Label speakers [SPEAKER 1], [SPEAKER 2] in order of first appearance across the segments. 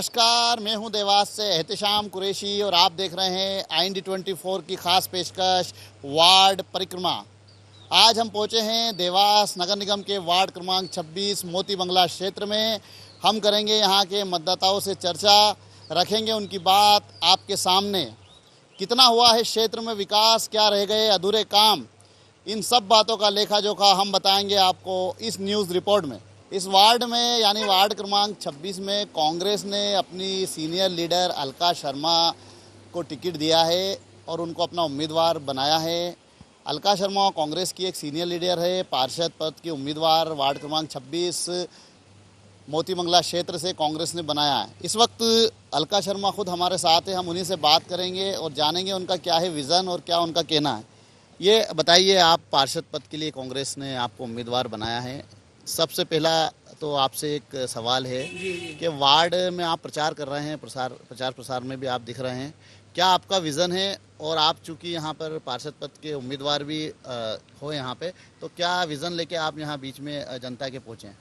[SPEAKER 1] नमस्कार, मैं हूं देवास से एहतिशाम कुरैशी और आप देख रहे हैं IND24 की खास पेशकश वार्ड परिक्रमा। आज हम पहुंचे हैं देवास नगर निगम के वार्ड क्रमांक 26 मोती बंगला क्षेत्र में। हम करेंगे यहां के मतदाताओं से चर्चा, रखेंगे उनकी बात आपके सामने। कितना हुआ है क्षेत्र में विकास, क्या रह गए अधूरे काम, इन सब बातों का लेखा जोखा हम बताएंगे आपको इस न्यूज़ रिपोर्ट में। इस वार्ड में यानी वार्ड क्रमांक 26 में कांग्रेस ने अपनी सीनियर लीडर अलका शर्मा को टिकट दिया है और उनको अपना उम्मीदवार बनाया है। अलका शर्मा कांग्रेस की एक सीनियर लीडर है, पार्षद पद की उम्मीदवार वार्ड क्रमांक 26 मोती बंगला क्षेत्र से कांग्रेस ने बनाया है। इस वक्त अलका शर्मा खुद हमारे साथ है, हम उन्हीं से बात करेंगे और जानेंगे उनका क्या है विज़न और क्या उनका कहना है। ये बताइए, आप पार्षद पद के लिए कांग्रेस ने आपको उम्मीदवार बनाया है। सबसे पहला तो आपसे एक सवाल है कि वार्ड में आप प्रचार कर रहे हैं, प्रचार प्रसार में भी आप दिख रहे हैं, क्या आपका विज़न है? और आप चूंकि यहाँ पर पार्षद पद के उम्मीदवार भी हो यहाँ पे, तो क्या विज़न लेके आप यहाँ बीच में जनता के पहुँचे हैं?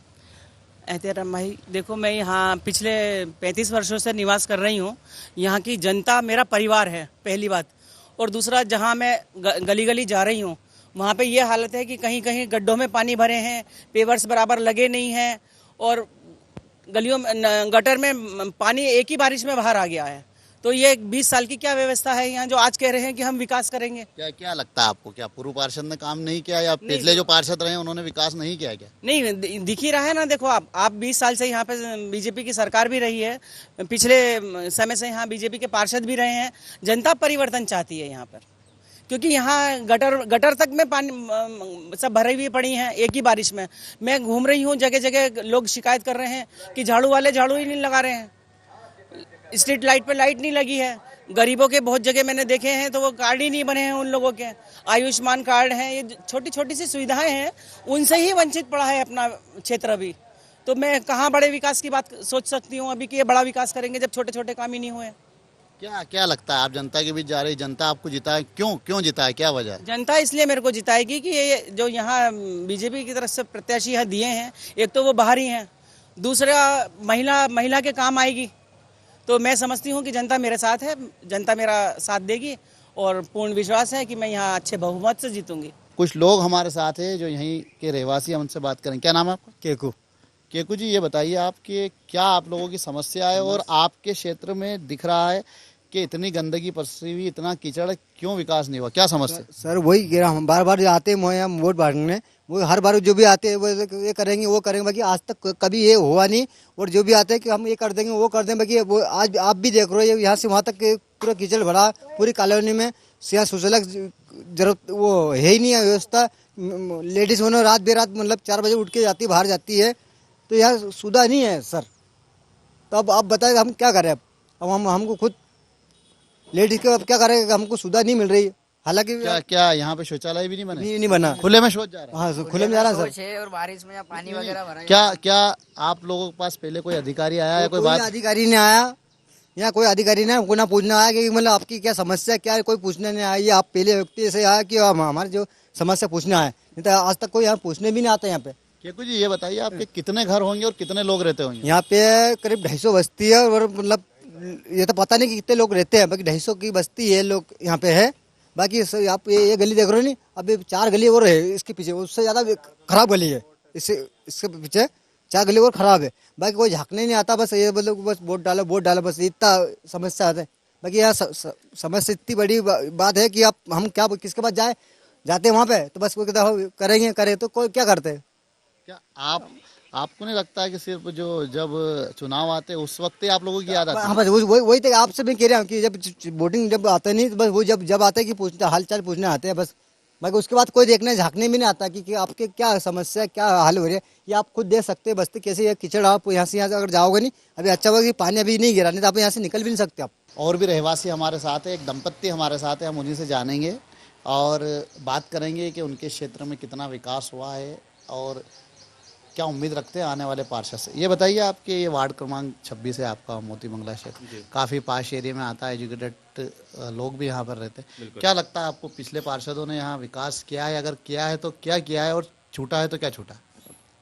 [SPEAKER 2] एहतराम भाई, देखो मैं यहाँ पिछले 35 वर्षों से निवास कर रही हूँ। यहाँ की जनता मेरा परिवार है, पहली बात। और दूसरा, जहाँ मैं गली गली जा रही हूँ वहाँ पे ये हालत है कि कहीं कहीं गड्ढों में पानी भरे हैं, पेवर्स बराबर लगे नहीं हैं और गलियों में गटर में पानी एक ही बारिश में बाहर आ गया है। तो ये 20 साल की क्या व्यवस्था है यहाँ, जो आज कह रहे हैं कि हम विकास करेंगे?
[SPEAKER 1] क्या लगता है आपको, क्या पूर्व पार्षद ने काम नहीं किया या पिछले जो पार्षद रहे उन्होंने विकास नहीं किया? क्या
[SPEAKER 2] नहीं दिख ही रहा है ना। देखो आप 20 साल से यहाँ पे बीजेपी की सरकार भी रही है, पिछले समय से यहाँ बीजेपी के पार्षद भी रहे हैं। जनता परिवर्तन चाहती है यहाँ पर, क्योंकि यहाँ गटर तक में पानी सब भरी हुई पड़ी हैं एक ही बारिश में। मैं घूम रही हूँ, जगह जगह लोग शिकायत कर रहे हैं कि झाड़ू वाले झाड़ू ही नहीं लगा रहे हैं, स्ट्रीट लाइट पे लाइट नहीं लगी है। गरीबों के बहुत जगह मैंने देखे हैं तो वो कार्ड ही नहीं बने हैं उन लोगों के। आयुष्मान कार्ड हैं, ये छोटी छोटी सी सुविधाएं हैं, उनसे ही वंचित पड़ा है अपना क्षेत्र अभी। तो मैं कहाँ बड़े विकास की बात सोच सकती हूँ अभी कि ये बड़ा विकास करेंगे जब छोटे छोटे काम ही नहीं हुए।
[SPEAKER 1] क्या लगता है, आप जनता के बीच जा रही, जनता आपको जिताए, क्यों जिताए, क्या वजह है?
[SPEAKER 2] जनता इसलिए मेरे को जिताएगी कि ये जो यहाँ बीजेपी की तरफ से प्रत्याशी यहाँ दिए हैं, एक तो वो बाहरी हैं, दूसरा महिला के काम आएगी। तो मैं समझती हूँ कि जनता मेरे साथ है, जनता मेरा साथ देगी और पूर्ण विश्वास है कि मैं यहाँ अच्छे बहुमत से जीतूंगी।
[SPEAKER 1] कुछ लोग हमारे साथ हैं जो यहीं के रहवासी, हम उनसे बात करें। क्या नाम है आपका? केकू जी, ये बताइए आपके क्या आप लोगों की समस्या है और आपके क्षेत्र में दिख रहा है कि इतनी गंदगी पसरी हुई, इतना कीचड़, क्यों विकास नहीं हुआ, क्या समस्या?
[SPEAKER 3] सर वही कह रहा हूँ, हम बार बार आते हैं वोट मांगने, वो हर बार जो भी आते हैं वो ये करेंगे वो करेंगे, बाकी आज तक कभी ये हुआ नहीं। और जो भी आते हैं कि हम ये कर देंगे वो कर देंगे, बाकी वो आज आप भी देख रहे हो यहाँ से वहाँ तक पूरा कीचड़ भरा पूरी कॉलोनी में। यहाँ शौचालय जरूरत वो है ही नहीं है व्यवस्था। लेडीज होने रात बेरात मतलब 4 बजे उठ के जाती है, बाहर जाती है, तो यहाँ सुधा नहीं है सर। तो अब आप बताए हम क्या करें? अब हमको खुद लेडीज के अब क्या करें, हमको सुविधा नहीं मिल रही। हालांकि
[SPEAKER 1] क्या यहाँ पे शौचालय भी नहीं बना?
[SPEAKER 3] नहीं बना,
[SPEAKER 1] खुले में शौच जा रहा है।
[SPEAKER 3] हाँ खुले में जा रहा है सर।
[SPEAKER 4] और बारिश में पानी वगैरह भरा है।
[SPEAKER 1] क्या आप लोगों के पास पहले कोई अधिकारी आया है? कोई बात?
[SPEAKER 3] अधिकारी नहीं आया यहाँ, कोई अधिकारी नहीं, हमको ना पूछना आया कि मतलब आपकी क्या समस्या क्या है, कोई पूछने नहीं आया। आप पहले व्यक्ति ऐसे आया कि हमारे जो समस्या पूछना है, नहीं तो आज तक कोई यहाँ पूछने भी नहीं आता यहाँ पे।
[SPEAKER 1] केकू जी, ये बताइए आपके कितने घर होंगे और कितने लोग रहते होंगे?
[SPEAKER 3] यहाँ पे करीब 250 बस्ती है और मतलब ये तो पता नहीं कि कितने लोग रहते हैं, बाकी 250 की बस्ती है लोग यहाँ पे है। बाकी आप ये गली देख रहे हो नहीं, अभी 4 गली और है इसके पीछे, उससे ज़्यादा खराब गली है। इसके पीछे 4 गली और खराब है। बाकी कोई झाँकने नहीं आता, बस ये मतलब बस वोट डालो बस, इतना समस्या आता है। बाकी यहाँ समस्या इतनी बड़ी बात है कि आप हम क्या किसके पास जाते हैं वहाँ पे, तो बस वो कहता करेंगे करे, तो कोई क्या करते हैं?
[SPEAKER 1] क्या आपको नहीं लगता है कि सिर्फ जो जब चुनाव आते हैं उस वक्त ही आप लोगों की याद आती है?
[SPEAKER 3] हाँ बस वही तो आपसे मैं कह रहा हूँ कि जब वोटिंग जब आता नहीं, तो बस वो जब आते हैं कि पूछते हाल चाल पूछने आते हैं बस। बाकी उसके बाद कोई देखने झाँकने भी नहीं आता कि आपके क्या समस्या क्या हल हो रही है। ये आप खुद देख सकते हैं बस्ती कैसे ये कीचड़, आप यहाँ से अगर जाओगे नहीं, अभी अच्छा होगा कि पानी अभी नहीं गिरा, नहीं तो आप यहाँ से निकल भी नहीं सकते आप।
[SPEAKER 1] और भी रहवासी हमारे साथ है, एक दंपत्ति हमारे साथ है, हम उन्हीं से जानेंगे और बात करेंगे कि उनके क्षेत्र में कितना विकास हुआ है और क्या उम्मीद रखते हैं आने वाले पार्षद से। ये बताइए, आपके ये वार्ड क्रमांक 26 है आपका, मोती बंगला क्षेत्र, काफ़ी पाश एरिया में आता है, एजुकेटेड लोग भी यहाँ पर रहते हैं। क्या लगता है आपको, पिछले पार्षदों ने यहाँ विकास किया है? अगर किया है तो क्या किया है और छूटा है तो क्या छूटा?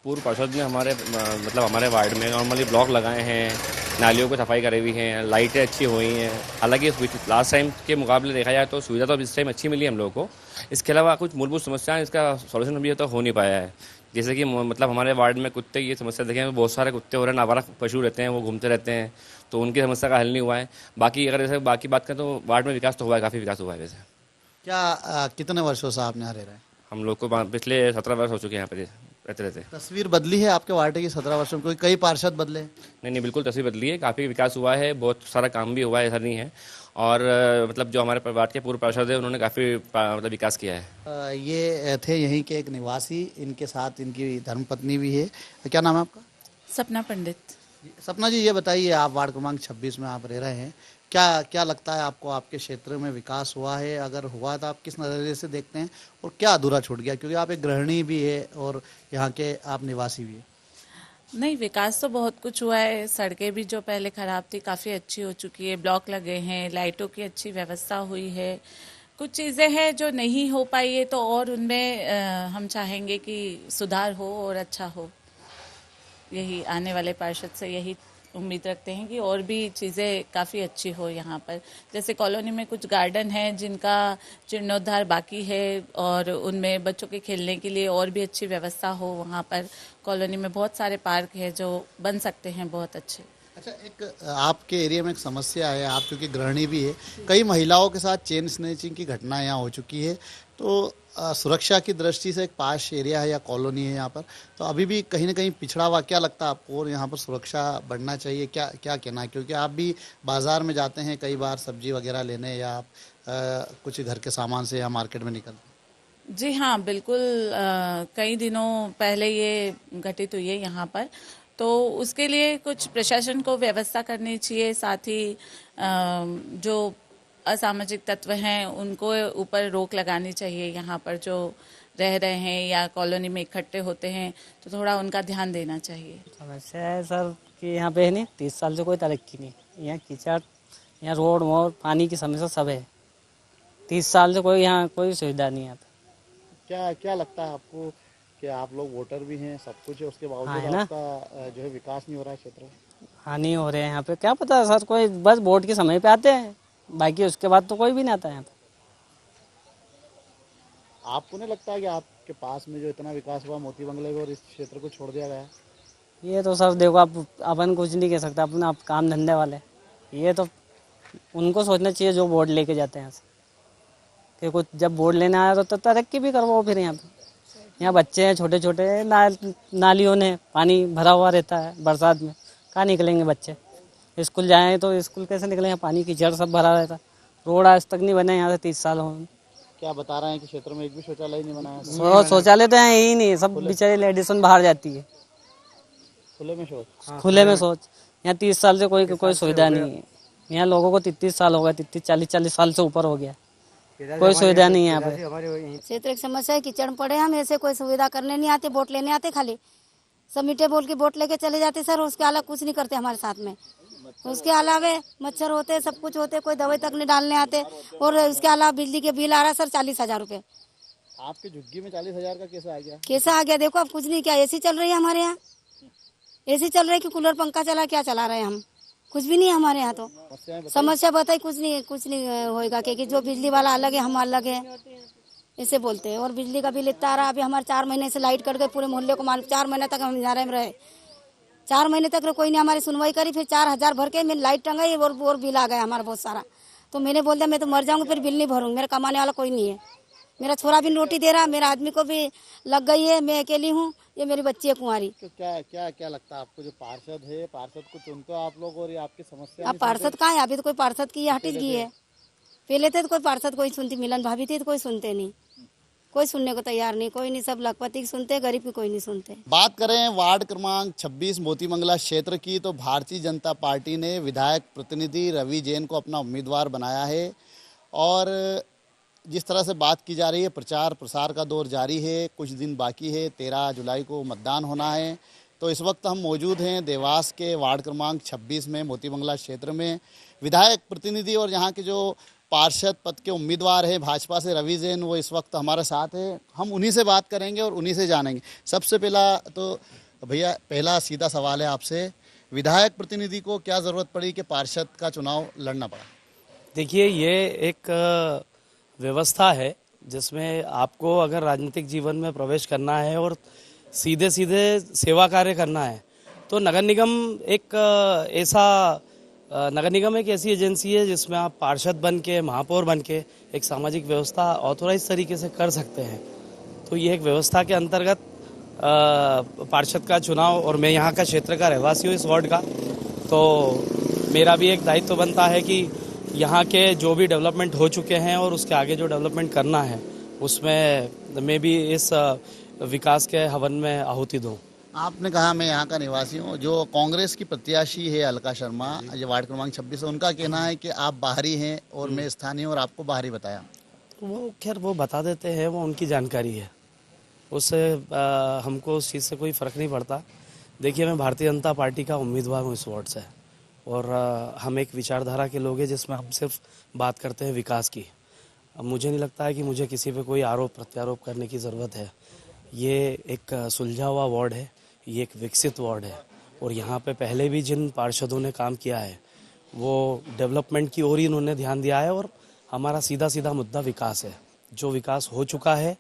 [SPEAKER 5] पूर्व पार्षद ने हमारे वार्ड में नॉर्मली ब्लॉक लगाए हैं, नालियों को सफाई करी हुई है, लाइटें अच्छी हुई हैं। हालांकि लास्ट टाइम के मुकाबले देखा जाए तो सुविधा तो अब इस टाइम अच्छी मिली हम लोगों को। इसके अलावा कुछ मूलभूत समस्याएं, इसका सॉल्यूशन अभी तो हो नहीं पाया है। जैसे कि मतलब हमारे वार्ड में कुत्ते की समस्या देखें, बहुत सारे कुत्ते हो रहे हैं, आवारा पशु रहते हैं, वो घूमते रहते हैं, तो उनकी समस्या का हल नहीं हुआ है। बाकी अगर जैसे बाकी बात करें तो वार्ड में विकास तो हुआ है, काफ़ी विकास हुआ है। वैसे
[SPEAKER 1] क्या कितने वर्षों से आप यहाँ रह रहे हैं?
[SPEAKER 5] हम लोग को पिछले 17 वर्ष हो चुके हैं यहाँ पे रहते रहते।
[SPEAKER 1] तस्वीर बदली है आपके वार्ड की 17 वर्षों में? कोई कई पार्षद बदले हैं?
[SPEAKER 5] नहीं, बिल्कुल तस्वीर बदली है, काफ़ी विकास हुआ है, बहुत सारा काम भी हुआ है, ऐसा नहीं है। और मतलब जो हमारे वार्ड के पूर्व पार्षद है उन्होंने काफ़ी मतलब विकास किया है।
[SPEAKER 1] ये थे यहीं के एक निवासी, इनके साथ इनकी धर्मपत्नी भी है। क्या नाम है आपका?
[SPEAKER 6] सपना पंडित।
[SPEAKER 1] सपना जी, ये बताइए, आप वार्ड क्रमांक 26 में आप रह रहे हैं, क्या क्या लगता है आपको, आपके क्षेत्र में विकास हुआ है? अगर हुआ तो आप किस नज़रिए से देखते हैं, और क्या अधूरा छूट गया? क्योंकि आप एक गृहिणी भी है और यहाँ के आप निवासी भी है।
[SPEAKER 6] नहीं, विकास तो बहुत कुछ हुआ है। सड़कें भी जो पहले खराब थी काफ़ी अच्छी हो चुकी है, ब्लॉक लगे हैं, लाइटों की अच्छी व्यवस्था हुई है। कुछ चीज़ें हैं जो नहीं हो पाई है, तो और उनमें हम चाहेंगे कि सुधार हो और अच्छा हो। यही आने वाले पार्षद से यही उम्मीद रखते हैं कि और भी चीज़ें काफ़ी अच्छी हो यहाँ पर। जैसे कॉलोनी में कुछ गार्डन हैं जिनका जीर्णोद्धार बाकी है, और उनमें बच्चों के खेलने के लिए और भी अच्छी व्यवस्था हो। वहाँ पर कॉलोनी में बहुत सारे पार्क हैं जो बन सकते हैं बहुत अच्छे।
[SPEAKER 1] अच्छा, एक आपके एरिया में एक समस्या है, आप चूँकि गृहिणी भी है, कई महिलाओं के साथ चेन स्नैचिंग की घटना यहाँ हो चुकी है, तो सुरक्षा की दृष्टि से एक पाश एरिया है या कॉलोनी है यहाँ पर, तो अभी भी कहीं ना कहीं पिछड़ा हुआ, क्या लगता है आपको? और यहाँ पर सुरक्षा बढ़ना चाहिए, क्या क्या कहना है? क्योंकि आप भी बाज़ार में जाते हैं कई बार सब्जी वगैरह लेने, या आप कुछ घर के सामान से या मार्केट में निकलते हैं।
[SPEAKER 6] जी हाँ, बिल्कुल। कई दिनों पहले ये घटित हुई है यहाँ पर, तो उसके लिए कुछ प्रशासन को व्यवस्था करनी चाहिए। साथ ही जो असामाजिक तत्व हैं उनको ऊपर रोक लगानी चाहिए। यहाँ पर जो रह रहे हैं या कॉलोनी में इकट्ठे होते हैं, तो थोड़ा उनका ध्यान देना चाहिए।
[SPEAKER 7] समस्या है सर कि यहाँ पे है नहीं, 30 साल से कोई तरक्की नहीं। यहाँ कीचड़, यहाँ रोड वोड, पानी की समस्या सब है। 30 साल से कोई यहाँ कोई सुविधा नहीं आता।
[SPEAKER 1] क्या क्या लगता है आपको कि आप लोग वोटर भी हैं, सब कुछ है, उसके
[SPEAKER 7] हाँ,
[SPEAKER 1] बावजूद
[SPEAKER 7] है ना?
[SPEAKER 1] आपका जो है विकास नहीं हो रहा है क्षेत्र में?
[SPEAKER 7] हानि हो रहे हैं यहाँ पे, क्या पता सर, कोई बस वोट के समय पे आते हैं, बाकी उसके बाद तो कोई भी नहीं आता यहाँ पे।
[SPEAKER 1] आपको नहीं लगता है कि आपके पास में जो इतना विकास हुआ मोती बंगले को और इस क्षेत्र को छोड़ दिया गया है?
[SPEAKER 7] ये तो सर देखो, आप अपन कुछ नहीं कह सकते, अपन आप काम धंधे वाले, ये तो उनको सोचना चाहिए जो वोट लेके जाते हैं यहाँ से, कि कुछ जब वोट लेने आया तो तरक्की भी करवाओ। फिर यहाँ पे यहाँ बच्चे हैं छोटे छोटे, नालियों ने पानी भरा हुआ रहता है, बरसात में कहाँ निकलेंगे बच्चे? स्कूल जाएँ तो स्कूल कैसे निकलेंगे? पानी की जड़ सब भरा रहता। रोड आज तक नहीं बने यहाँ से 30 साल हो।
[SPEAKER 1] क्या बता रहे हैं कि क्षेत्र में एक भी शौचालय नहीं बनाया?
[SPEAKER 7] शौचालय तो यहाँ ही नहीं, सब बेचारे लेडीज बाहर जाती है,
[SPEAKER 1] खुले में शौच।
[SPEAKER 7] खुले में शौच। यहाँ 30 साल से कोई सुविधा नहीं है। यहाँ लोगों को 33 साल हो गया, 40 साल से ऊपर हो गया, कोई सुविधा नहीं है यहाँ पे।
[SPEAKER 8] क्षेत्र की समस्या है, कीचड़ पड़े हम, ऐसे कोई सुविधा करने नहीं आते, वोट लेने आते, खाली सब मीठे बोल के वोट लेके चले जाते सर। उसके अलावा कुछ नहीं करते हमारे साथ में। उसके अलावा मच्छर होते, सब कुछ होते, कोई दवाई तक नहीं डालने आते। और उसके अलावा बिजली के बिल आ रहा सर 40,000 रुपये।
[SPEAKER 1] आपके झुग्गी में 40,000 का कैसे आ गया?
[SPEAKER 8] कैसा आ गया? देखो अब कुछ नहीं, क्या एसी चल रही है हमारे यहाँ? एसी चल रही है कि कूलर पंखा चला, क्या चला रहे हैं हम? कुछ भी नहीं है हमारे यहाँ। तो समस्या बताई, कुछ नहीं होएगा, क्योंकि जो बिजली वाला अलग है, हम अलग है, ऐसे बोलते हैं। और बिजली का बिल इतना आ रहा, अभी हमारे 4 महीने से लाइट कट गए, पूरे मोहल्ले को मालूम। 4 महीने तक हम निजारे में रहे, 4 महीने तक कोई नहीं हमारी सुनवाई करी। फिर 4,000 भर के मैंने लाइट टंगाई और बिल आ गया हमारा बहुत सारा। तो मैंने बोल दिया मैं तो मर जाऊंगी, फिर बिल नहीं भरूंगी, मेरा कमाने वाला कोई नहीं है। मेरा छोरा भी रोटी दे रहा, मेरा आदमी को भी लग गई है, मैं अकेली हूँ, ये मेरी बच्ची है कुंवारी।
[SPEAKER 1] तो क्या लगता है आपको, जो पार्षद है, पार्षद को चुनते हो आप लोग, और ये आपकी समस्या?
[SPEAKER 8] अब पार्षद कहाँ है? अभी तो कोई पार्षद की हटी गई है। पहले थे तो कोई पार्षद कोई सुनती, मिलन भाभी थी तो कोई सुनते नहीं, कोई सुनने को तैयार नहीं, कोई नहीं, सब लखपति की सुनते, गरीब की कोई नहीं सुनते।
[SPEAKER 1] बात करें वार्ड क्रमांक 26 मोतीबंगला क्षेत्र की, तो भारतीय जनता पार्टी ने विधायक प्रतिनिधि रवि जैन को अपना उम्मीदवार बनाया है। और जिस तरह से बात की जा रही है, प्रचार प्रसार का दौर जारी है, कुछ दिन बाकी है, 13 जुलाई को मतदान होना है। तो इस वक्त हम मौजूद हैं देवास के वार्ड क्रमांक 26 में मोतीबंगला क्षेत्र में। विधायक प्रतिनिधि और यहाँ के जो पार्षद पद के उम्मीदवार हैं भाजपा से रवि जैन, वो इस वक्त हमारे साथ है। हम उन्हीं से बात करेंगे और उन्हीं से जानेंगे। सबसे पहला तो भैया, पहला सीधा सवाल है आपसे विधायक प्रतिनिधि को क्या ज़रूरत पड़ी कि पार्षद का चुनाव लड़ना पड़ा?
[SPEAKER 9] देखिए, ये एक व्यवस्था है जिसमें आपको अगर राजनीतिक जीवन में प्रवेश करना है और सीधे सीधे सेवा कार्य करना है तो नगर निगम एक ऐसी एजेंसी है जिसमें आप पार्षद बन के, महापौर बन के एक सामाजिक व्यवस्था ऑथोराइज तरीके से कर सकते हैं। तो ये एक व्यवस्था के अंतर्गत पार्षद का चुनाव, और मैं यहाँ का क्षेत्र का रहवासी हूँ इस वार्ड का, तो मेरा भी एक दायित्व बनता है कि यहाँ के जो भी डेवलपमेंट हो चुके हैं और उसके आगे जो डेवलपमेंट करना है उसमें मैं भी इस विकास के हवन में आहुति दूँ।
[SPEAKER 1] आपने कहा मैं यहाँ का निवासी हूँ, जो कांग्रेस की प्रत्याशी है अलका शर्मा, ये वार्ड क्रमांक 26 है, उनका कहना है कि आप बाहरी हैं और मैं स्थानीय हूँ और आपको बाहरी बताया।
[SPEAKER 9] वो खैर वो बता देते हैं, वो उनकी जानकारी है, उससे हमको उस चीज़ से कोई फ़र्क नहीं पड़ता। देखिए, मैं भारतीय जनता पार्टी का उम्मीदवार हूँ इस वार्ड से, और हम एक विचारधारा के लोग हैं जिसमें हम सिर्फ बात करते हैं विकास की। अब मुझे नहीं लगता है कि मुझे किसी पे कोई आरोप प्रत्यारोप करने की ज़रूरत है। ये एक सुलझा हुआ वार्ड है, ये एक विकसित वार्ड है, और यहाँ पे पहले भी जिन पार्षदों ने काम किया है वो डेवलपमेंट की ओर ही उन्होंने ध्यान दिया है, और हमारा सीधा सीधा मुद्दा विकास है। जो विकास हो चुका है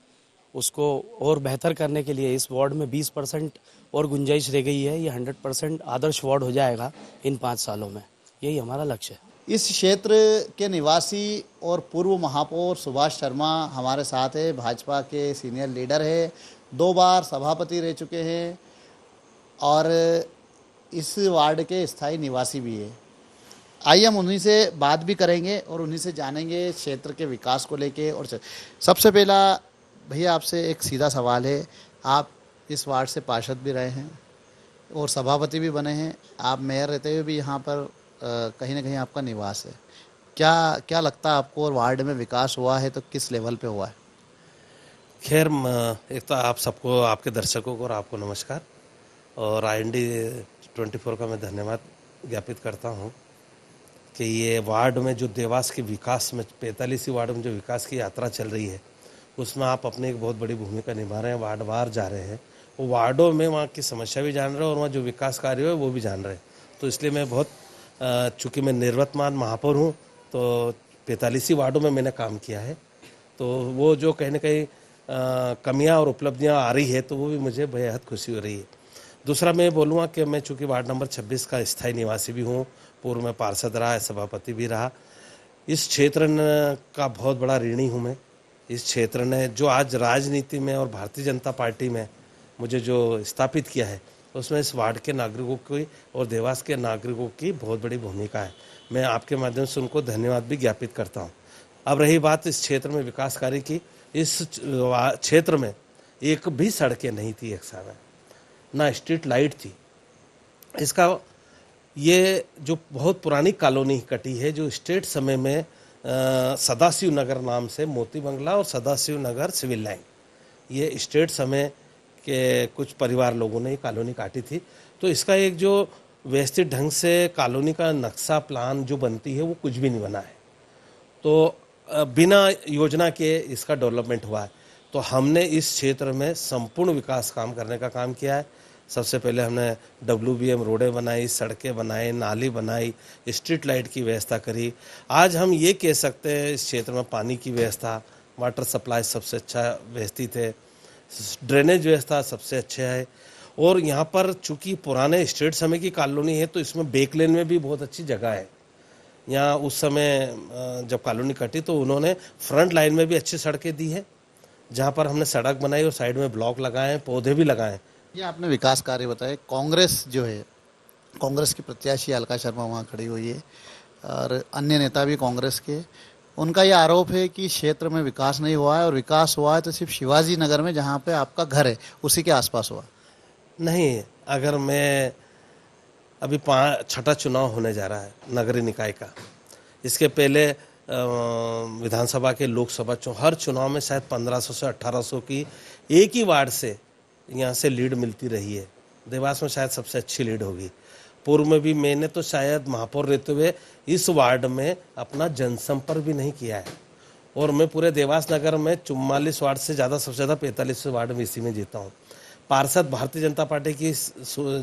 [SPEAKER 9] उसको और बेहतर करने के लिए इस वार्ड में 20% और गुंजाइश रह गई है। ये 100% आदर्श वार्ड हो जाएगा इन 5 सालों में, यही हमारा लक्ष्य है।
[SPEAKER 1] इस क्षेत्र के निवासी और पूर्व महापौर सुभाष शर्मा हमारे साथ है, भाजपा के सीनियर लीडर है, 2 बार सभापति रह चुके हैं और इस वार्ड के स्थायी निवासी भी है। आइए हम उन्हीं से बात भी करेंगे और उन्हीं से जानेंगे क्षेत्र के विकास को लेके। और सबसे पहला भैया आपसे एक सीधा सवाल है, आप इस वार्ड से पार्षद भी रहे हैं और सभापति भी बने हैं, आप मेयर रहते हुए भी यहाँ पर कहीं ना कहीं आपका निवास है, क्या लगता है आपको, और वार्ड में विकास हुआ है तो किस लेवल पे हुआ है?
[SPEAKER 10] खैर, एक तो आप सबको, आपके दर्शकों को और आपको नमस्कार, और IND 24 का मैं धन्यवाद ज्ञापित करता हूँ कि ये वार्ड में जो देवास के विकास में 45 वार्ड में जो विकास की यात्रा चल रही है उसमें आप अपनी एक बहुत बड़ी भूमिका निभा रहे हैं, वार्ड वार जा रहे हैं, वो वार्डों में वहाँ की समस्या भी जान रहे हैं और वहाँ जो विकास कार्य है वो भी जान रहे हैं। तो इसलिए मैं बहुत, चूँकि मैं निवर्तमान महापौर हूँ तो 45 वार्डों में मैंने काम किया है, तो वो जो कहीं ना कहीं कमियाँ और उपलब्धियाँ आ रही है तो वो भी मुझे बेहद खुशी हो रही है। दूसरा मैं बोलूँगा कि मैं चूँकि वार्ड नंबर 26 का स्थायी निवासी भी हूँ, पूर्व में पार्षद रहा, सभापति भी रहा, इस क्षेत्र का बहुत बड़ा ऋणी हूँ मैं। इस क्षेत्र ने जो आज राजनीति में और भारतीय जनता पार्टी में मुझे जो स्थापित किया है उसमें इस वार्ड के नागरिकों की और देवास के नागरिकों की बहुत बड़ी भूमिका है। मैं आपके माध्यम से उनको धन्यवाद भी ज्ञापित करता हूँ। अब रही बात इस क्षेत्र में विकास कार्य की, इस क्षेत्र में एक भी सड़कें नहीं थी एक समय, ना स्ट्रीट लाइट थी। इसका ये जो बहुत पुरानी कॉलोनी कटी है, जो स्टेट समय में सदाशिव नगर नाम से मोती बंगला और सदाशिव नगर सिविल लाइन, ये स्टेट समय के कुछ परिवार लोगों ने ये कॉलोनी काटी थी। तो इसका एक जो व्यवस्थित ढंग से कॉलोनी का नक्शा प्लान जो बनती है वो कुछ भी नहीं बना है, तो बिना योजना के इसका डेवलपमेंट हुआ है। तो हमने इस क्षेत्र में संपूर्ण विकास काम करने का काम किया है। सबसे पहले हमने WBM रोडें बनाई, सड़कें बनाई, नाली बनाई, स्ट्रीट लाइट की व्यवस्था करी। आज हम ये कह सकते हैं इस क्षेत्र में पानी की व्यवस्था, वाटर सप्लाई सबसे अच्छा व्यवस्थित है, ड्रेनेज व्यवस्था सबसे अच्छा है, और यहाँ पर चूँकि पुराने स्टेट समय की कॉलोनी है तो इसमें बैक लेन में भी बहुत अच्छी जगह है। यहाँ उस समय जब कॉलोनी कटी तो उन्होंने फ्रंट लाइन में भी अच्छी सड़कें दी है, जहाँ पर हमने सड़क बनाई और साइड में ब्लॉक लगाए हैं, पौधे भी लगाए।
[SPEAKER 1] ये आपने विकास कार्य बताए। कांग्रेस जो है, कांग्रेस की प्रत्याशी अलका शर्मा वहाँ खड़ी हुई है और अन्य नेता भी कांग्रेस के, उनका ये आरोप है कि क्षेत्र में विकास नहीं हुआ है, और विकास हुआ है तो सिर्फ शिवाजी नगर में जहाँ पे आपका घर है उसी के आसपास हुआ।
[SPEAKER 10] नहीं, अगर मैं अभी 6ठा चुनाव होने जा रहा है नगरीय निकाय का, इसके पहले विधानसभा के लोकसभा हर चुनाव में शायद 1500 से 1800 की एक ही वार्ड से यहाँ से लीड मिलती रही है। देवास में शायद सबसे अच्छी लीड होगी। पूर्व में भी मैंने तो शायद महापौर रहते हुए इस वार्ड में अपना जनसंपर्क भी नहीं किया है, और मैं पूरे देवास नगर में 44 वार्ड से ज़्यादा, सबसे ज़्यादा 45 वार्ड में इसी में जीता हूँ। पार्षद भारतीय जनता पार्टी की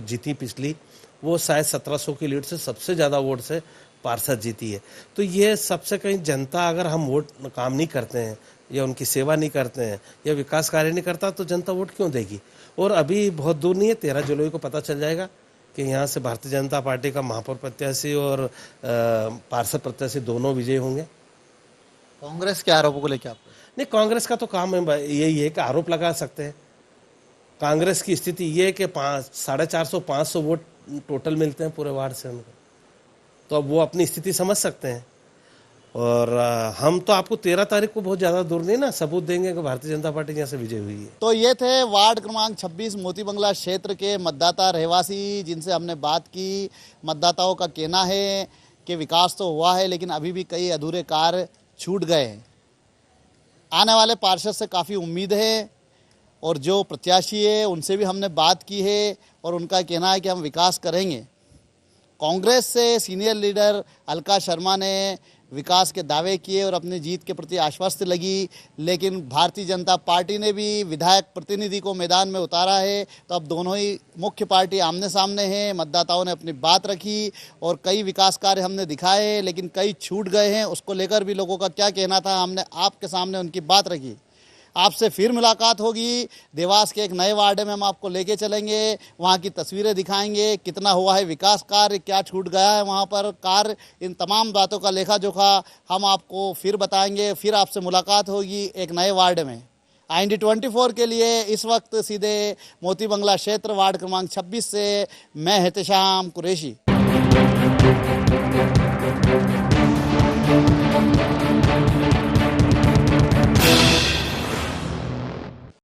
[SPEAKER 10] जीती पिछली, वो शायद 1700 की लीड से सबसे ज़्यादा वोट से पार्षद जीती है। तो ये सबसे कहीं जनता, अगर हम वोट काम नहीं करते हैं या उनकी सेवा नहीं करते हैं या विकास कार्य नहीं करता तो जनता वोट क्यों देगी। और अभी बहुत दूर नहीं है, 13 जुलाई को पता चल जाएगा कि यहाँ से भारतीय जनता पार्टी का महापौर प्रत्याशी और पार्षद प्रत्याशी दोनों विजयी होंगे।
[SPEAKER 1] कांग्रेस के आरोपों को लेकर आप
[SPEAKER 10] नहीं, कांग्रेस का तो काम है यही है कि आरोप लगा सकते हैं। कांग्रेस की स्थिति ये है कि 450-500 वोट टोटल मिलते हैं पूरे वार्ड से उनको, तो अब वो अपनी स्थिति समझ सकते हैं। और हम तो आपको 13 तारीख को बहुत ज़्यादा दूर नहीं ना सबूत देंगे कि भारतीय जनता पार्टी यहाँ से विजय हुई है।
[SPEAKER 1] तो ये थे वार्ड क्रमांक 26 मोती बंगला क्षेत्र के मतदाता रहवासी जिनसे हमने बात की। मतदाताओं का कहना है कि विकास तो हुआ है लेकिन अभी भी कई अधूरे कार्य छूट गए हैं। आने वाले पार्षद से काफ़ी उम्मीद है और जो प्रत्याशी है उनसे भी हमने बात की है और उनका कहना है कि हम विकास करेंगे। कांग्रेस से सीनियर लीडर अलका शर्मा ने विकास के दावे किए और अपनी जीत के प्रति आश्वस्त लगी, लेकिन भारतीय जनता पार्टी ने भी विधायक प्रतिनिधि को मैदान में उतारा है। तो अब दोनों ही मुख्य पार्टी आमने सामने हैं। मतदाताओं ने अपनी बात रखी और कई विकास कार्य हमने दिखाए लेकिन कई छूट गए हैं। उसको लेकर भी लोगों का क्या कहना था, हमने आपके सामने उनकी बात रखी। आपसे फिर मुलाकात होगी। देवास के एक नए वार्ड में हम आपको लेके चलेंगे, वहाँ की तस्वीरें दिखाएंगे, कितना हुआ है विकास कार्य, क्या छूट गया है वहाँ पर कार्य, इन तमाम बातों का लेखा जोखा हम आपको फिर बताएंगे। फिर आपसे मुलाकात होगी एक नए वार्ड में। IND 24 के लिए इस वक्त सीधे मोती बंगला क्षेत्र वार्ड क्रमांक 26 से मैं एहतेशाम कुरैशी।